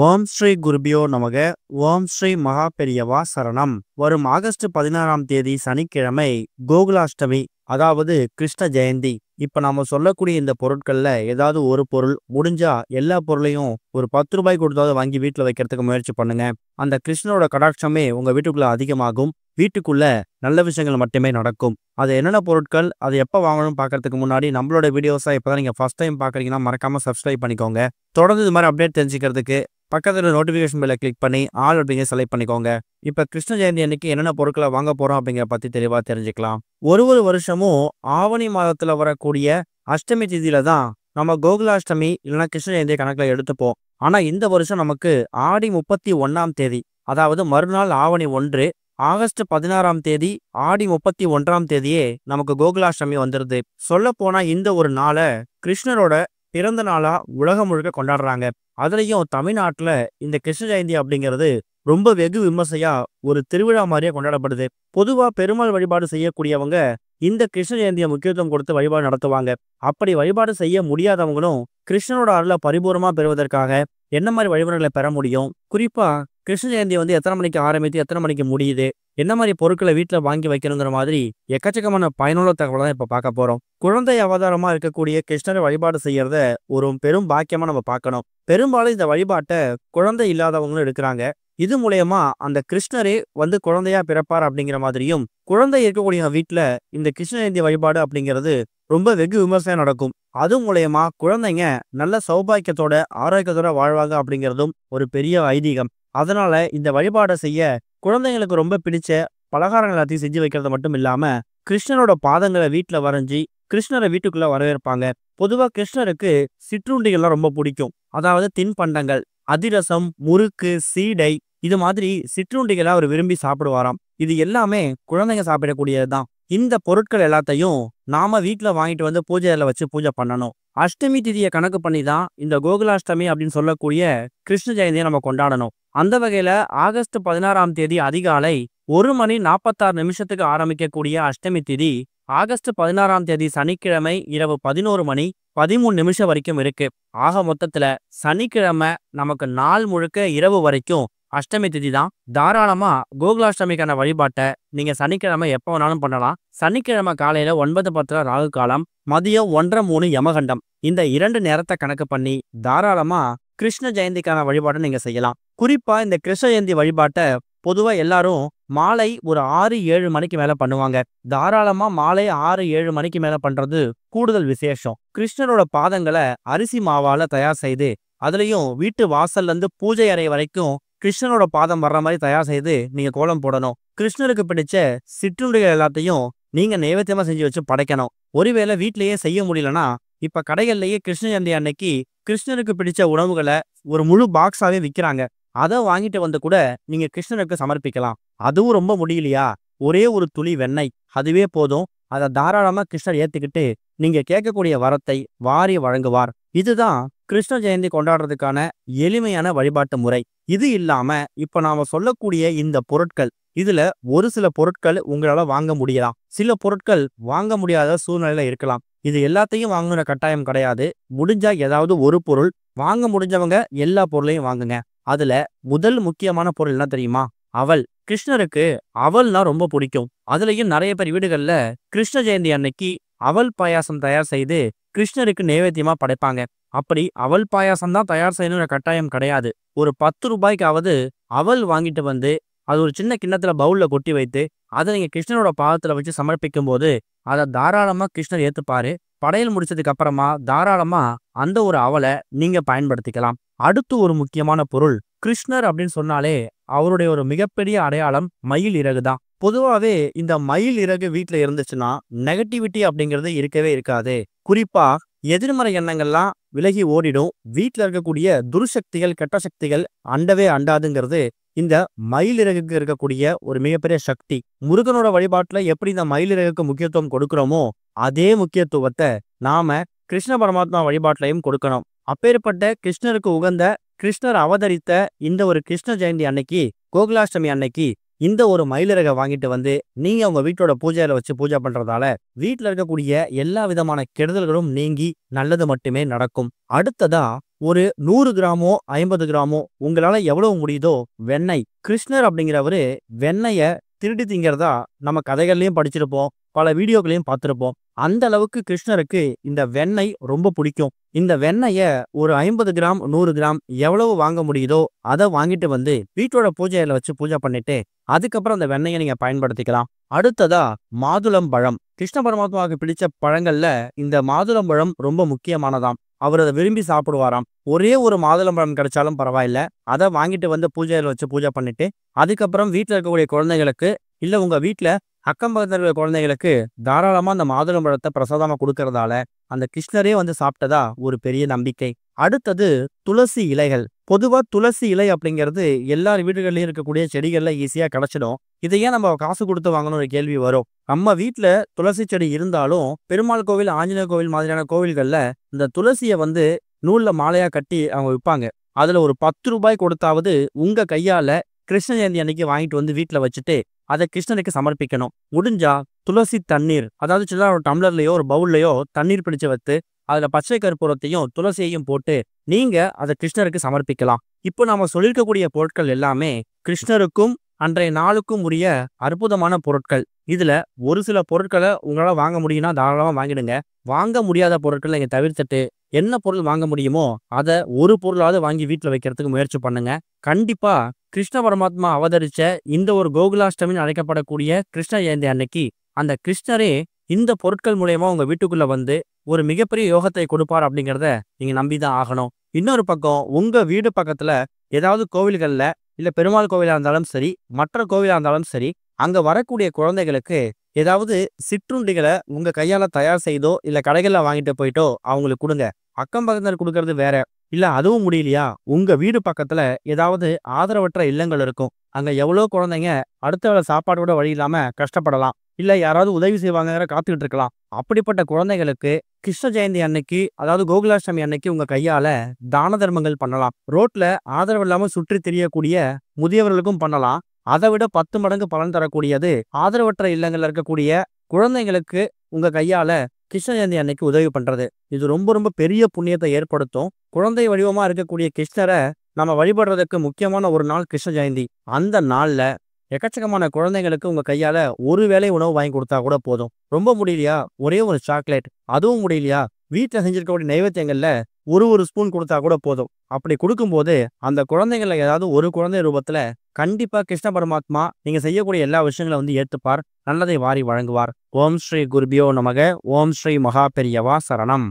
ஓம் ஸ்ரீ குருபியோ நமக. ஓம் ஸ்ரீ மகா பெரியவா சரணம். வரும் ஆகஸ்ட் 16ஆம் தேதி சனிக்கிழமை கோகுலாஷ்டமி, அதாவது கிருஷ்ண ஜெயந்தி. இப்ப நாம சொல்லக்கூடிய இந்த பொருட்கள்ல ஏதாவது ஒரு பொருள், முடிஞ்சா எல்லா பொருளையும் ஒரு 10 ரூபாய் கொடுத்தாவது வாங்கி வீட்டுல வைக்கிறதுக்கு முயற்சி பண்ணுங்க. அந்த கிருஷ்ணனோட கடாட்சமே உங்க வீட்டுக்குள்ள அதிகமாகும். வீட்டுக்குள்ள நல்ல விஷயங்கள் மட்டுமே நடக்கும். அது என்னென்ன பொருட்கள், அது எப்ப வாங்கணும் பார்க்கறதுக்கு முன்னாடி நம்மளோட வீடியோஸா இப்பதான் நீங்க ஃபர்ஸ்ட் டைம் பாக்குறீங்கன்னா மறக்காம சப்ஸ்கிரைப் பண்ணிக்கோங்க. தொடர்ந்து இது மாதிரி அப்டேட் தெரிஞ்சுக்கிறதுக்கு பக்கத்துல நோட்டிபிகேஷன் பெல்லை கிளிக் பண்ணி ஆல் அப்படிங்கிற செலக்ட் பண்ணிக்கோங்க. இப்ப கிருஷ்ண ஜெயந்தி அன்னைக்கு என்னென்ன பொருட்களை வாங்க போறோம் அப்படிங்கிற பத்தி தெளிவா தெரிஞ்சுக்கலாம். ஒரு வருஷமும் ஆவணி மாதத்துல வரக்கூடிய அஷ்டமி திதியில தான் நம்ம கோகுலாஷ்டமி இல்லைன்னா கிருஷ்ண ஜெயந்தியை கணக்குல எடுத்துப்போம். ஆனா இந்த வருஷம் நமக்கு ஆடி 31ஆம் தேதி, அதாவது மறுநாள் ஆவணி 1, ஆகஸ்ட் 16ஆம் தேதி ஆடி 31ஆம் தேதியே நமக்கு கோகுலாஷ்டமி வந்துருது. சொல்ல போனா இந்த ஒரு நாளை கிருஷ்ணரோட பிறந்த நாளா உலகம் முழுக்க கொண்டாடுறாங்க. அதுலயும் தமிழ்நாட்டுல இந்த கிருஷ்ண ஜெயந்தி அப்படிங்கிறது ரொம்ப வெகு விமர்சையா ஒரு திருவிழா மாதிரியே கொண்டாடப்படுது. பொதுவா பெருமாள் வழிபாடு செய்யக்கூடியவங்க இந்த கிருஷ்ண ஜெயந்தியை முக்கியத்துவம் கொடுத்து வழிபாடு நடத்துவாங்க. அப்படி வழிபாடு செய்ய முடியாதவங்களும் கிருஷ்ணனோட அருளை பரிபூர்ணமா பெறுவதற்காக என்ன மாதிரி வழிபாடுகளை பெற முடியும், குறிப்பா கிருஷ்ண ஜெயந்தி எத்தனை மணிக்கு ஆரம்பித்து எத்தனை மணிக்கு முடியுது, என்ன மாதிரி பொருட்களை வீட்டுல வாங்கி வைக்கணுங்கிற மாதிரி எக்கச்சக்கமான பயனுள்ள தகவலை தான் இப்ப பார்க்க போறோம். குழந்தை அவதாரமா இருக்கக்கூடிய கிருஷ்ணரை வழிபாடு செய்யறத ஒரு பெரும் பாக்கியமா நம்ம பார்க்கணும். பெரும்பாலும் இந்த வழிபாட்டை குழந்தை இல்லாதவங்களும் எடுக்கிறாங்க. இது மூலயமா அந்த கிருஷ்ணரே குழந்தையா பிறப்பார் அப்படிங்கிற மாதிரியும், குழந்தை இருக்கக்கூடிய வீட்டுல இந்த கிருஷ்ண ஜெயந்தி வழிபாடு அப்படிங்கிறது ரொம்ப வெகு விமர்சையா நடக்கும். அது மூலயமா குழந்தைங்க நல்ல சௌபாக்கியத்தோட ஆரோக்கியத்தோட வாழ்வாங்க அப்படிங்கிறதும் ஒரு பெரிய ஐதீகம். அதனால இந்த வழிபாடை செய்ய குழந்தைங்களுக்கு ரொம்ப பிடிச்ச பலகாரங்கள் எல்லாத்தையும் செஞ்சு வைக்கிறது மட்டும் இல்லாம கிருஷ்ணனோட பாதங்களை வீட்டுல வரைஞ்சி கிருஷ்ணரை வீட்டுக்குள்ள வரவேற்பாங்க. பொதுவா கிருஷ்ணருக்கு சிற்றுண்டிகள்லாம் ரொம்ப பிடிக்கும். அதாவது தின்பண்டங்கள், அதிரசம், முறுக்கு, சீடை, இது மாதிரி சிற்றுண்டிகளை அவர் விரும்பி சாப்பிடுவாராம். இது எல்லாமே குழந்தைங்க சாப்பிடக்கூடியதுதான். இந்த பொருட்கள் எல்லாத்தையும் நாம வீட்டுல வாங்கிட்டு பூஜையில வச்சு பூஜை பண்ணணும். அஷ்டமி திதியை கணக்கு பண்ணி தான் இந்த கோகுலாஷ்டமி அப்படின்னு சொல்லக்கூடிய கிருஷ்ண ஜெயந்தியை நம்ம கொண்டாடணும். அந்த வகையில ஆகஸ்ட் 16ஆம் தேதி அதிகாலை 1:46 ஆரம்பிக்கக்கூடிய அஷ்டமி திதி ஆகஸ்ட் 16ஆம் தேதி சனிக்கிழமை இரவு 11:13 வரைக்கும் இருக்கு. ஆக மொத்தத்துல சனிக்கிழமை நமக்கு நாள் முழுக்க இரவு வரைக்கும் அஷ்டமி திதி தான். தாராளமா கோகுலாஷ்டமிக்கான வழிபாட்டை நீங்க சனிக்கிழமை எப்போ வேணாலும் பண்ணலாம். சனிக்கிழமை காலையில 9:10 ராகு காலம், மதியம் 1:03 யமகண்டம், இந்த 2 நேரத்தை கணக்கு பண்ணி தாராளமா கிருஷ்ண ஜெயந்திக்கான வழிபாட்டை நீங்க செய்யலாம். குறிப்பா இந்த கிருஷ்ண ஜெயந்தி வழிபாட்டை பொதுவா எல்லாரும் மாலை ஒரு 6-7 மணிக்கு மேல பண்ணுவாங்க. தாராளமா மாலை 6-7 மணிக்கு மேல பண்றது கூடுதல் விசேஷம். கிருஷ்ணரோட பாதங்களை அரிசி மாவால தயார் செய்து, அதுலயும் வீட்டு வாசல்ல இருந்து பூஜை அறை வரைக்கும் கிருஷ்ணனோட பாதம் வர்ற மாதிரி தயார் செய்து நீங்க கோலம் போடணும். கிருஷ்ணருக்கு பிடிச்ச சிற்றுண்டிகள் எல்லாத்தையும் நீங்க நைவேத்தியமா செஞ்சு வச்சு படைக்கணும். ஒருவேளை வீட்லயே செய்ய முடியலன்னா இப்ப கடைகள்லயே கிருஷ்ண ஜெயந்தி அன்னைக்கு கிருஷ்ணருக்கு பிடிச்ச உணவுகளை ஒரு முழு பாக்ஸாவே விற்கிறாங்க. அதை வாங்கிட்டு கூட நீங்க கிருஷ்ணருக்கு சமர்ப்பிக்கலாம். அதுவும் ரொம்ப முடியலையா, ஒரே ஒரு துளி வெண்ணெய் அதுவே போதும். அதை தாராளமா கிருஷ்ணர் ஏத்துக்கிட்டு நீங்க கேட்கக்கூடிய வரத்தை வாரி வழங்குவார். இதுதான் கிருஷ்ண ஜெயந்தி கொண்டாடுறதுக்கான எளிமையான வழிபாட்டு முறை. இது இல்லாம இப்ப நாம சொல்லக்கூடிய இந்த பொருட்கள், இதுல ஒரு சில பொருட்கள் உங்களால வாங்க முடியலாம், சில பொருட்கள் வாங்க முடியாத சூழ்நிலையில இருக்கலாம். இது எல்லாத்தையும் வாங்குற கட்டாயம் கிடையாது. முடிஞ்சா ஏதாவது ஒரு பொருள், வாங்க முடிஞ்சவங்க எல்லா பொருளையும் வாங்குங்க. அதுல முதல் முக்கியமான பொருள் என்ன தெரியுமா? அவல். கிருஷ்ணருக்கு அவல்னா ரொம்ப பிடிக்கும். அதுலயும் நிறைய பேர் வீடுகள்ல கிருஷ்ண ஜெயந்தி அன்னைக்கு அவல் பாயாசம் தயார் செய்து கிருஷ்ணருக்கு நைவேத்தியமா படைப்பாங்க. அப்படி அவல் பாயாசம் தான் தயார் செய்யணும்னு கட்டாயம் கிடையாது. ஒரு 10 ரூபாய்க்காவது அவல் வாங்கிட்டு அது ஒரு சின்ன கிண்ணத்துல பவுல்ல கொட்டி வைத்து அதை நீங்க கிருஷ்ணனோட பாதத்துல வச்சு சமர்ப்பிக்கும் போது அதை தாராளமா கிருஷ்ணர் ஏத்துப்பாரு. படையல் முடிச்சதுக்கு அப்புறமா தாராளமா அந்த ஒரு அவலை நீங்க பயன்படுத்திக்கலாம். அடுத்து ஒரு முக்கியமான பொருள், கிருஷ்ணர் அப்படின்னு சொன்னாலே அவருடைய ஒரு மிகப்பெரிய அடையாளம் மயில் இறகு தான். பொதுவாவே இந்த மயில் இறகு வீட்டுல இருந்துச்சுன்னா நெகட்டிவிட்டி அப்படிங்கிறது இருக்கவே இருக்காது. குறிப்பா எதிர்மறை எண்ணங்கள்லாம் விலகி ஓடிடும். வீட்டுல இருக்கக்கூடிய துர்சக்திகள், கெட்ட சக்திகள் அண்டவே அண்டாதுங்கிறது இந்த மயில் இறகுக்கு இருக்கக்கூடிய ஒரு மிகப்பெரிய சக்தி. முருகனோட வழிபாட்டுல எப்படி இந்த மயில் இறகுக்கு முக்கியத்துவம் கொடுக்கிறோமோ அதே முக்கியத்துவத்தை நாம கிருஷ்ண பரமாத்மா வழிபாட்டிலையும் கொடுக்கணும். அப்பேற்பட்ட கிருஷ்ணருக்கு உகந்த, கிருஷ்ணர் அவதரித்த இந்த ஒரு கிருஷ்ண ஜெயந்தி அன்னைக்கு, கோகுலாஷ்டமி அன்னைக்கு இந்த ஒரு மயிலிறக வாங்கிட்டு வந்து நீங்க உங்க வீட்டோட பூஜையில வச்சு பூஜை பண்றதால வீட்டுல இருக்கக்கூடிய எல்லா விதமான கெடுதல்களும் நீங்கி நல்லது மட்டுமே நடக்கும். அடுத்ததா ஒரு 100 கிராமோ 50 கிராமோ உங்களால எவ்வளவு முடியுதோ வெண்ணெய். கிருஷ்ணர் அப்படிங்கிறவரு வெண்ணெய திருடி திங்கிறதா நம்ம கதைகள்லயும் படிச்சிருப்போம், பல வீடியோக்களையும் பார்த்திருப்போம். அந்த அளவுக்கு கிருஷ்ணருக்கு இந்த வெண்ணெய் ரொம்ப பிடிக்கும். இந்த வெண்ணெய ஒரு 50 கிராம் 100 கிராம் எவ்வளவு வாங்க முடியுதோ அதை வாங்கிட்டு வந்து வீட்டோட பூஜையில வச்சு பூஜை பண்ணிட்டு அதுக்கப்புறம் அந்த வெண்ணெயை நீங்க பயன்படுத்திக்கலாம். அடுத்ததா மாதுளம் பழம். கிருஷ்ண பரமாத்மாவுக்கு பிடிச்ச பழங்கள்ல இந்த மாதுளம் பழம் ரொம்ப முக்கியமானதாம். அவர் அதை விரும்பி சாப்பிடுவாராம். ஒரே ஒரு மாதுளம் பழம் கிடைச்சாலும் பரவாயில்ல, அதை வாங்கிட்டு வந்து பூஜையில வச்சு பூஜை பண்ணிட்டு அதுக்கப்புறம் வீட்டுல இருக்கக்கூடிய குழந்தைகளுக்கு இல்ல உங்க வீட்டுல அக்கம் பக்கத்துல இருக்கிற குழந்தைகளுக்கு தாராளமா அந்த மாதுளம் பழத்தை பிரசாதமா கொடுக்கறதால அந்த கிருஷ்ணரே வந்து சாப்பிட்டதா ஒரு பெரிய நம்பிக்கை. அடுத்தது துளசி இலைகள். பொதுவா துளசி இலை அப்படிங்கிறது எல்லார் வீடுகள்லயும் இருக்கக்கூடிய செடிகள்ல ஈஸியா கிடைச்சிடும். இதை ஏன் நம்ம காசு கொடுத்து வாங்கணும் ஒரு கேள்வி வரும். நம்ம வீட்டுல துளசி செடி இருந்தாலும் பெருமாள் கோவில், ஆஞ்சநேயர் கோவில் மாதிரியான கோவில்கள்ல இந்த துளசியை வந்து நூல்ல மாலையா கட்டி அவங்க விற்பாங்க. அதுல ஒரு 10 ரூபாய் கொடுத்தாவது உங்க கையால கிருஷ்ண ஜெயந்தி அன்னைக்கு வாங்கிட்டு வந்து வீட்டுல வச்சுட்டு அதை கிருஷ்ணனுக்கு சமர்ப்பிக்கணும். முடிஞ்சா துளசி தண்ணீர், அதாவது சின்ன ஒரு டம்ளர்லயோ ஒரு பவுல்லையோ தண்ணீர் பிடிச்சு வைத்து அதுல பச்சை கற்பூரத்தையும் துளசியையும் போட்டு நீங்க அதை கிருஷ்ணருக்கு சமர்ப்பிக்கலாம். இப்போ நாம சொல்லியிருக்கக்கூடிய பொருட்கள் எல்லாமே கிருஷ்ணருக்கும் அன்றைய நாளுக்கும் உரிய அற்புதமான பொருட்கள். இதுல ஒரு சில பொருட்களை உங்களால வாங்க முடியும்னா தாராளமா வாங்கிடுங்க. வாங்க முடியாத பொருட்களை நீங்க தவிர்த்துட்டு என்ன பொருள் வாங்க முடியுமோ அதை ஒரு பொருளாவது வாங்கி வீட்டுல வைக்கிறதுக்கு முயற்சி பண்ணுங்க. கண்டிப்பா கிருஷ்ண பரமாத்மா அவதரிச்ச இந்த ஒரு கோகுலாஷ்டமின்னு அழைக்கப்படக்கூடிய கிருஷ்ண ஜெயந்தி அன்னைக்கு அந்த கிருஷ்ணரே இந்த பொருட்கள் மூலயமா உங்க வீட்டுக்குள்ள வந்து ஒரு மிகப்பெரிய யோகத்தை கொடுப்பார் அப்படிங்கிறத நீங்க நம்பிதான் ஆகணும். இன்னொரு பக்கம் உங்க வீடு பக்கத்துல ஏதாவது கோவில்கள்ல இல்ல பெருமாள் கோவிலா இருந்தாலும் சரி, மற்ற கோவிலா இருந்தாலும் சரி, அங்க வரக்கூடிய குழந்தைகளுக்கு ஏதாவது சிற்றுண்டிகளை உங்க கையால தயார் செய்தோ இல்ல கடைகள்ல வாங்கிட்டு போயிட்டோ அவங்களுக்கு கொடுங்க. அக்கம் பக்கத்துல கொடுக்கறது வேற. இல்ல அதுவும் முடியலையா, உங்க வீடு பக்கத்துல ஏதாவது ஆதரவற்ற இல்லங்கள் இருக்கும். அங்க எவ்வளவு குழந்தைங்க அடுத்த வேளை சாப்பாடு கூட வழி இல்லாம கஷ்டப்படலாம். இல்ல யாராவது உதவி செய்வாங்க காத்துக்கிட்டு இருக்கலாம். அப்படிப்பட்ட குழந்தைகளுக்கு கிருஷ்ண ஜெயந்தி அன்னைக்கு, அதாவது கோகுலாஷ்டமி அன்னைக்கு உங்க கையால தான தர்மங்கள் பண்ணலாம். ரோட்ல ஆதரவு இல்லாம சுற்றி திரியக்கூடிய முதியவர்களுக்கும் பண்ணலாம். அதை விட 10 மடங்கு பலன் தரக்கூடியது ஆதரவற்ற இல்லங்கள்ல இருக்கக்கூடிய குழந்தைங்களுக்கு உங்க கையால கிருஷ்ண ஜெயந்தி அன்னைக்கு உதவி பண்றது. இது ரொம்ப ரொம்ப பெரிய புண்ணியத்தை ஏற்படுத்தும். குழந்தை வடிவமா இருக்கக்கூடிய கிருஷ்ணரை நம்ம வழிபடுறதுக்கு முக்கியமான ஒரு நாள் கிருஷ்ண ஜெயந்தி. அந்த நாள்ல எக்கச்சக்கமான குழந்தைங்களுக்கு உங்க கையால ஒரு வேளை உணவு வாங்கி கொடுத்தா கூட போதும். ரொம்ப முடியலையா ஒரே ஒரு சாக்லேட், அதுவும் முடியலையா வீட்டுல செஞ்சிருக்கக்கூடிய நைவேத்தியங்கள்ல ஒரு ஸ்பூன் கொடுத்தா கூட போதும். அப்படி கொடுக்கும்போது அந்த குழந்தைங்கள ஏதாவது ஒரு குழந்தை ரூபத்துல கண்டிப்பா கிருஷ்ண பரமாத்மா நீங்க செய்யக்கூடிய எல்லா விஷயங்களை வந்து ஏத்துப்பார், நல்லதை வாரி வழங்குவார். ஓம் ஸ்ரீ குருபியோ நமக. ஓம் ஸ்ரீ மகா பெரியவா சரணம்.